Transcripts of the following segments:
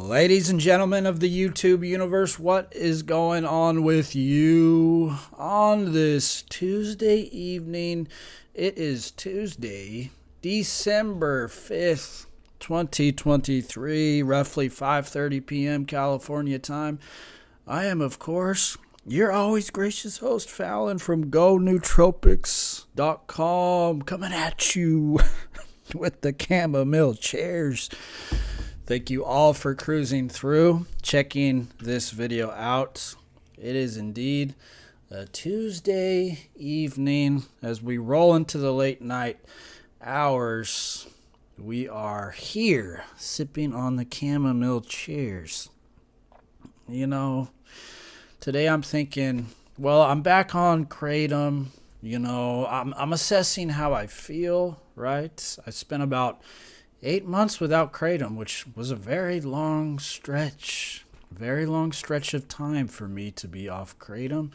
Ladies and gentlemen of the YouTube universe, what is going on with you on this Tuesday evening? It is Tuesday, December 5th, 2023, roughly 5:30 p.m. California time. I am, of course, your always gracious host, Fallon from GoNootropics.com, coming at you with the chamomile chairs. Thank you all for cruising through, checking this video out. It is indeed a Tuesday evening as we roll into the late night hours. We are here sipping on the chamomile chairs. You know, today I'm thinking, well, I'm back on Kratom. You know, I'm assessing how I feel, right? I spent about 8 months without Kratom, which was a very long stretch of time for me to be off Kratom,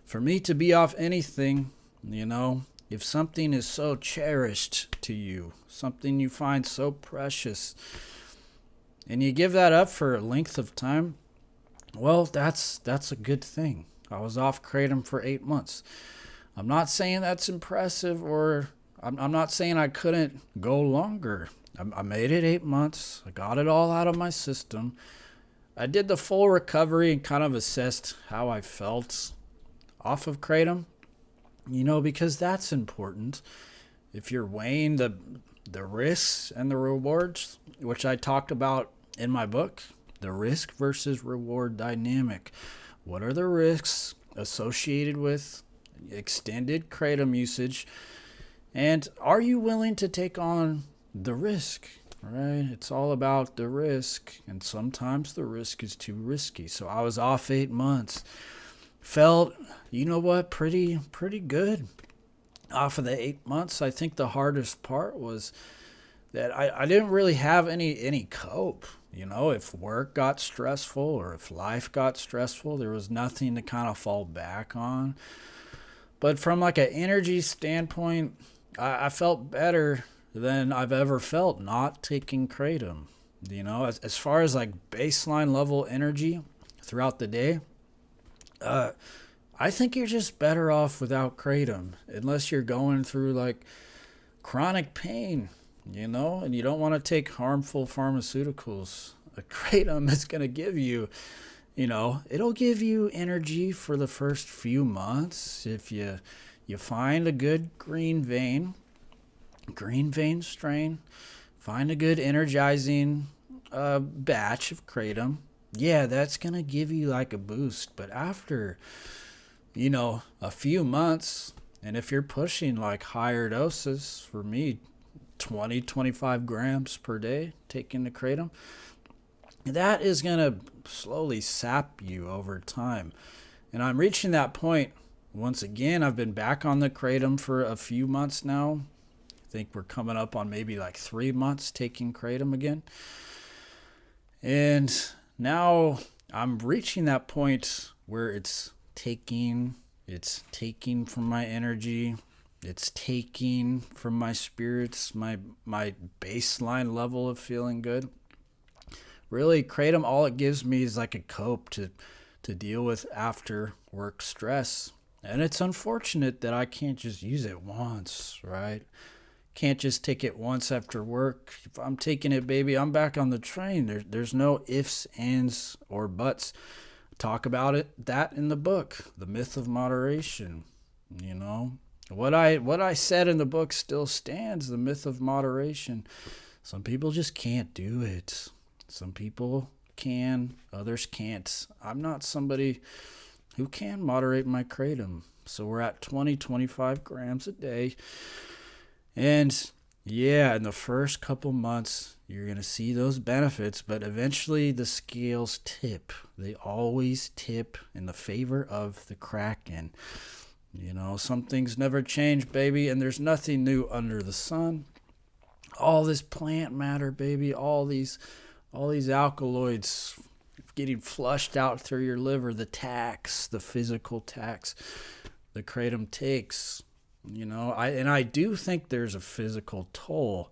for me to be off anything. You know, if something is so cherished to you, something you find so precious, and you give that up for a length of time, well, that's a good thing. I was off Kratom for 8 months. I'm not saying that's impressive, or I'm not saying I couldn't go longer. I made it 8 months. I got it all out of my system. I did the full recovery and kind of assessed how I felt off of Kratom, you know, because that's important. If you're weighing the risks and the rewards, which I talked about in my book, the risk versus reward dynamic. What are the risks associated with extended Kratom usage? And are you willing to take on the risk, right? It's all about the risk, and sometimes the risk is too risky. So I was off 8 months. Felt, you know what, pretty good. Off of the 8 months, I think the hardest part was that I didn't really have any cope. You know, if work got stressful or if life got stressful, there was nothing to kind of fall back on. But from like an energy standpoint, I felt better than I've ever felt not taking Kratom. You know, as far as like baseline level energy throughout the day, I think you're just better off without Kratom, unless you're going through like chronic pain, you know, and you don't want to take harmful pharmaceuticals. A Kratom is going to give you, you know, it'll give you energy for the first few months if you find a good green vein strain, find a good energizing batch of Kratom. Yeah, that's going to give you like a boost. But after, you know, a few months, and if you're pushing like higher doses, for me, 25 grams per day taking the Kratom, that is going to slowly sap you over time. And I'm reaching that point. Once again, I've been back on the Kratom for a few months now. I think we're coming up on maybe like 3 months taking Kratom again. And now I'm reaching that point where it's taking from my energy, it's taking from my spirits, my baseline level of feeling good. Really, Kratom, all it gives me is like a cope to deal with after work stress. And it's unfortunate that I can't just use it once, right? Can't just take it once after work. If I'm taking it, baby, I'm back on the train. There's no ifs, ands, or buts. Talk about that in the book, The Myth of Moderation. You know, what I said in the book still stands, the myth of moderation. Some people just can't do it. Some people can, others can't. I'm not somebody who can moderate my Kratom. So we're at 25 grams a day. And yeah, in the first couple months, you're going to see those benefits, but eventually the scales tip. They always tip in the favor of the Kraken. You know, some things never change, baby, and there's nothing new under the sun. All this plant matter, baby, all these alkaloids getting flushed out through your liver, the physical tax the Kratom takes. You know, I do think there's a physical toll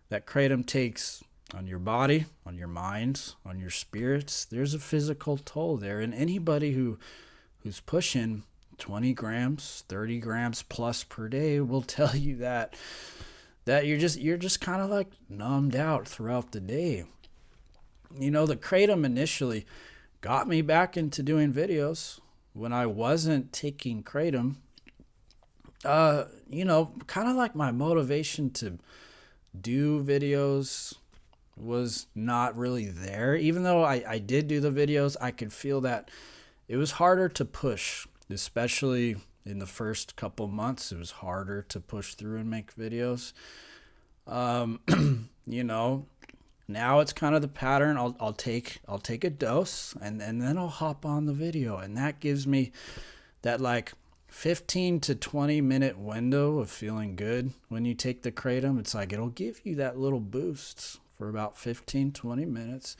that Kratom takes on your body, on your mind, on your spirits. There's a physical toll there. And anybody who's pushing 20 grams, 30 grams plus per day will tell you that you're just kind of like numbed out throughout the day. The Kratom initially got me back into doing videos when I wasn't taking Kratom. Kind of like my motivation to do videos was not really there. Even though I did do the videos, I could feel that it was harder to push, especially in the first couple months. It was harder to push through and make videos. Now it's kind of the pattern. I'll take a dose and then I'll hop on the video, and that gives me that like 15 to 20 minute window of feeling good. When you take the Kratom, it's like it'll give you that little boost for about 15-20 minutes,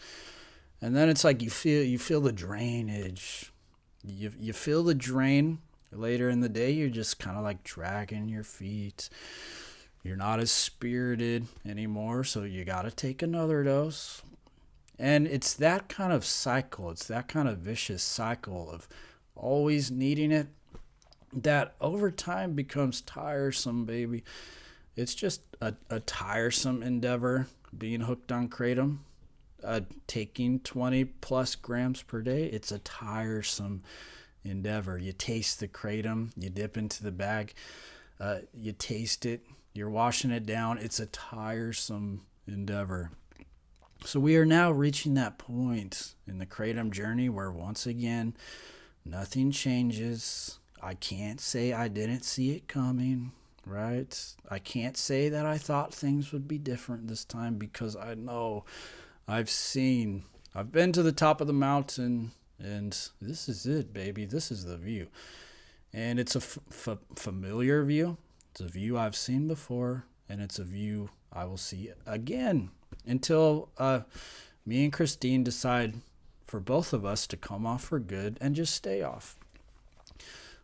and then it's like you feel the drainage. You feel the drain later in the day. You're just kind of like dragging your feet. You're not as spirited anymore, so you got to take another dose. And it's that kind of cycle. It's that kind of vicious cycle of always needing it that over time becomes tiresome, baby. It's just a tiresome endeavor being hooked on Kratom. Taking 20 plus grams per day, it's a tiresome endeavor. You taste the Kratom, you dip into the bag, you taste it, you're washing it down. It's a tiresome endeavor. So we are now reaching that point in the Kratom journey where once again, nothing changes. I can't say I didn't see it coming, right? I can't say that I thought things would be different this time, because I know I've been to the top of the mountain, and this is it, baby. This is the view. And it's a familiar view. It's a view I've seen before, and it's a view I will see again until me and Christine decide for both of us to come off for good and just stay off.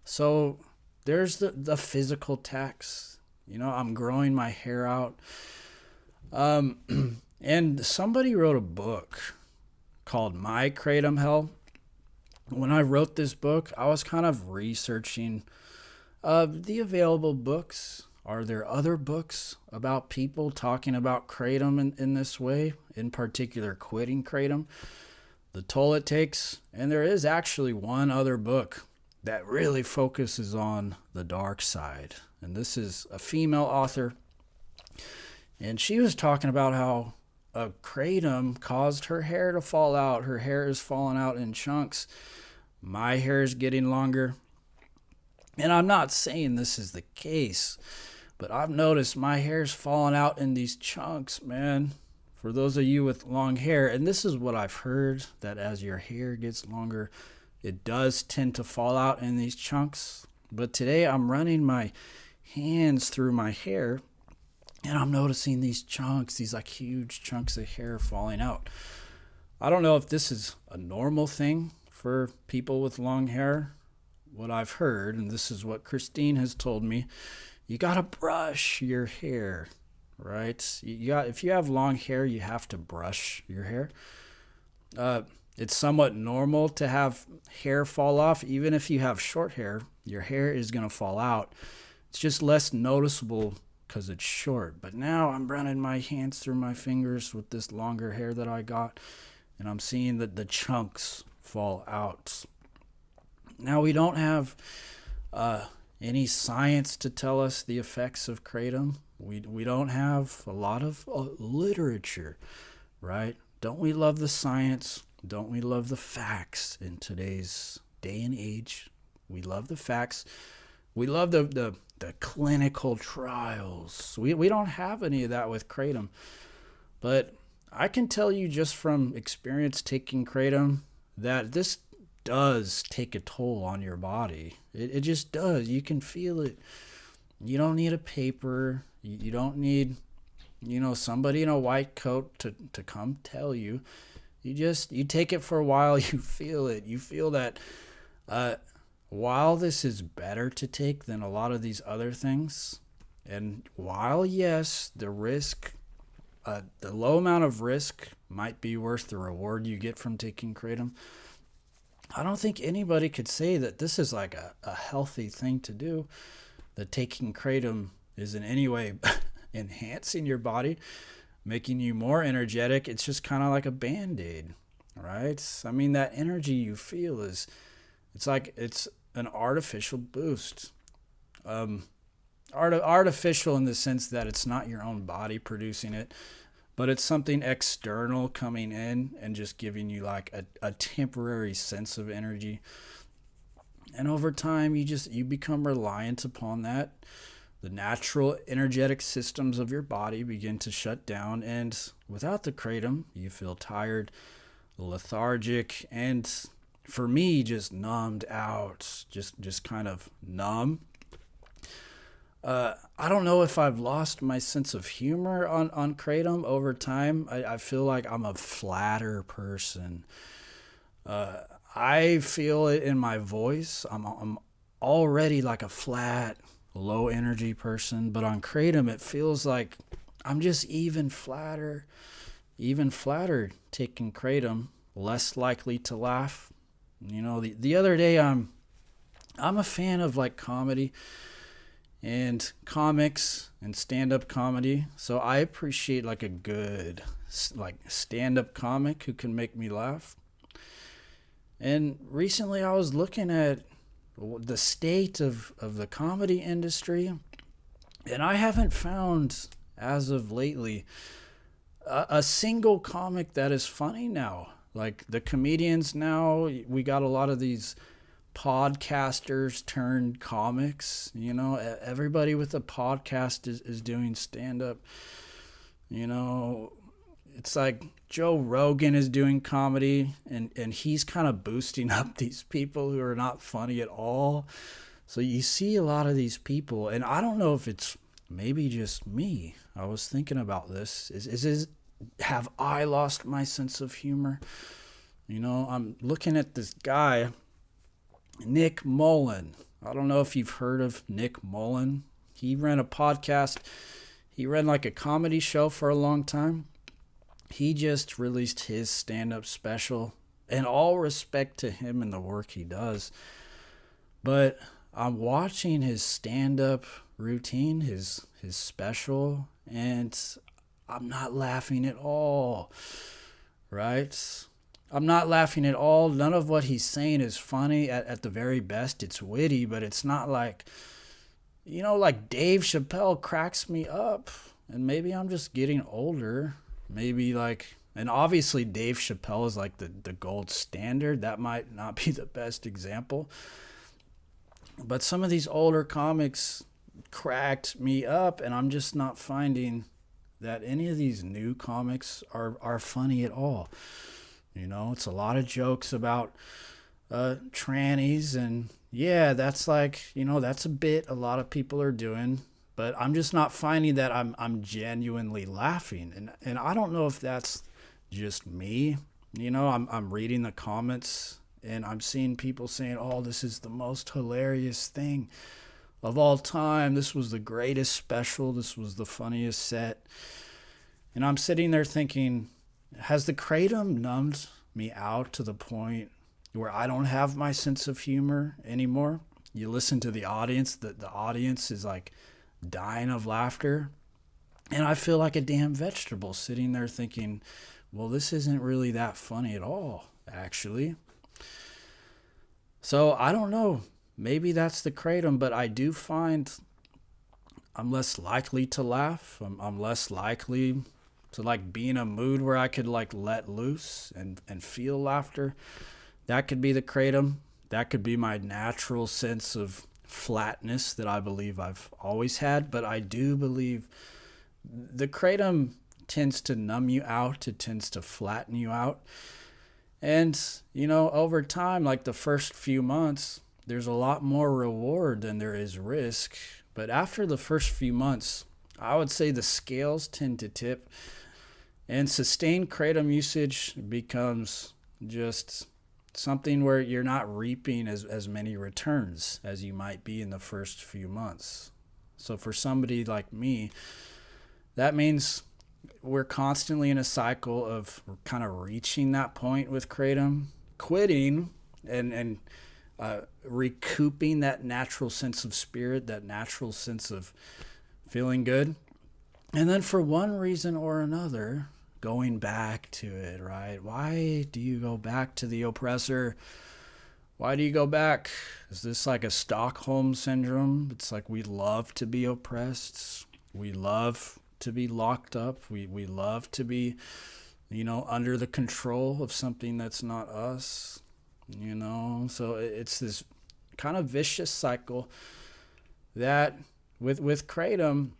So there's the physical tax. I'm growing my hair out. And somebody wrote a book called My Kratom Hell. When I wrote this book, I was kind of researching the available books. Are there other books about people talking about Kratom in this way, in particular quitting Kratom, the toll it takes? And there is actually one other book that really focuses on the dark side. And this is a female author. And she was talking about how Kratom caused her hair to fall out. Her hair is falling out in chunks. My hair is getting longer. And I'm not saying this is the case, but I've noticed my hair's falling out in these chunks, man. For those of you with long hair, and this is what I've heard, that as your hair gets longer, it does tend to fall out in these chunks. But today I'm running my hands through my hair, and I'm noticing these chunks, these like huge chunks of hair falling out. I don't know if this is a normal thing for people with long hair. What I've heard, and this is what Christine has told me, you gotta brush your hair, right? If you have long hair, you have to brush your hair. It's somewhat normal to have hair fall off. Even if you have short hair, your hair is gonna fall out. It's just less noticeable because it's short. But now I'm running my hands through my fingers with this longer hair that I got, and I'm seeing that the chunks fall out. Now, we don't have any science to tell us the effects of Kratom. We don't have a lot of literature, right? Don't we love the science? Don't we love the facts in today's day and age? We love the facts. We love the clinical trials. We don't have any of that with Kratom. But I can tell you just from experience taking Kratom that this does take a toll on your body. It just does. You can feel it. You don't need a paper. You don't need, somebody in a white coat to come tell you. You take it for a while. You feel it. You feel that while this is better to take than a lot of these other things, and while, yes, the risk the low amount of risk might be worth the reward you get from taking Kratom. I don't think anybody could say that this is like a healthy thing to do, that taking Kratom is in any way enhancing your body, making you more energetic. It's just kind of like a band-aid, right? I mean, that energy you feel it's like it's an artificial boost. Artificial in the sense that it's not your own body producing it, but it's something external coming in and just giving you like a temporary sense of energy. And over time, you become reliant upon that. The natural energetic systems of your body begin to shut down, and without the Kratom, you feel tired, lethargic, and for me, just numbed out, just kind of numb. I don't know if I've lost my sense of humor on Kratom over time. I feel like I'm a flatter person. I feel it in my voice. I'm already like a flat, low energy person, but on Kratom, it feels like I'm just even flatter taking Kratom, less likely to laugh. You know, the other day, I'm a fan of like comedy and comics and stand-up comedy, so I appreciate like a good like stand-up comic who can make me laugh. And recently I was looking at the state of the comedy industry, and I haven't found, as of lately, a single comic that is funny now. Like the comedians now, we got a lot of these podcasters turned comics. You know, everybody with a podcast is doing stand-up. You know, it's like Joe Rogan is doing comedy, and he's kind of boosting up these people who are not funny at all. So you see a lot of these people, and I don't know if it's maybe just me. I was thinking about this. Have I lost my sense of humor? You know, I'm looking at this guy, Nick Mullen. I don't know if you've heard of Nick Mullen. He ran a podcast. He ran like a comedy show for a long time. He just released his stand-up special, and all respect to him and the work he does. But I'm watching his stand-up routine, his special, and I'm not laughing at all, right? I'm not laughing at all. None of what he's saying is funny. At the very best, it's witty, but it's not like, you know, like Dave Chappelle cracks me up. And maybe I'm just getting older. Maybe like, and obviously Dave Chappelle is like the gold standard. That might not be the best example. But some of these older comics cracked me up, and I'm just not finding that any of these new comics are funny at all. You know, it's a lot of jokes about trannies, and yeah, that's like, you know, that's a bit a lot of people are doing, but I'm just not finding that I'm genuinely laughing, and I don't know if that's just me. You know, I'm reading the comments, and I'm seeing people saying, "Oh, this is the most hilarious thing of all time. This was the greatest special. This was the funniest set." And I'm sitting there thinking, has the Kratom numbed me out to the point where I don't have my sense of humor anymore? You listen to the audience, the audience is like dying of laughter. And I feel like a damn vegetable sitting there thinking, well, this isn't really that funny at all, actually. So I don't know. Maybe that's the Kratom, but I do find I'm less likely to laugh. I'm less likely to like be in a mood where I could like let loose and feel laughter. That could be the Kratom. That could be my natural sense of flatness that I believe I've always had. But I do believe the Kratom tends to numb you out. It tends to flatten you out. And, you know, over time, like the first few months, there's a lot more reward than there is risk. But after the first few months, I would say the scales tend to tip, and sustained Kratom usage becomes just something where you're not reaping as many returns as you might be in the first few months. So for somebody like me, that means we're constantly in a cycle of kind of reaching that point with Kratom, quitting, and recouping that natural sense of spirit, that natural sense of feeling good. And then for one reason or another, going back to it, right? Why do you go back to the oppressor? Why do you go back? Is this like a Stockholm syndrome? It's like we love to be oppressed. We love to be locked up. We love to be, under the control of something that's not us, So it's this kind of vicious cycle that with Kratom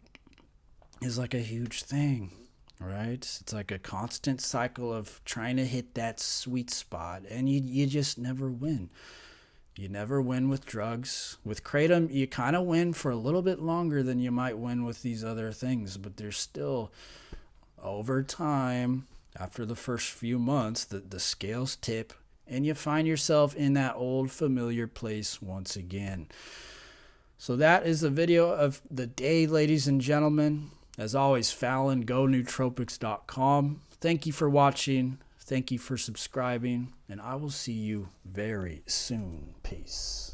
is like a huge thing, right? It's like a constant cycle of trying to hit that sweet spot, and you just never win. You never win with drugs. With Kratom, you kind of win for a little bit longer than you might win with these other things, but there's still, over time, after the first few months, the scales tip, and you find yourself in that old familiar place once again. So that is the video of the day, ladies and gentlemen. As always, Fallon, GoNootropics.com. Thank you for watching. Thank you for subscribing. And I will see you very soon. Peace.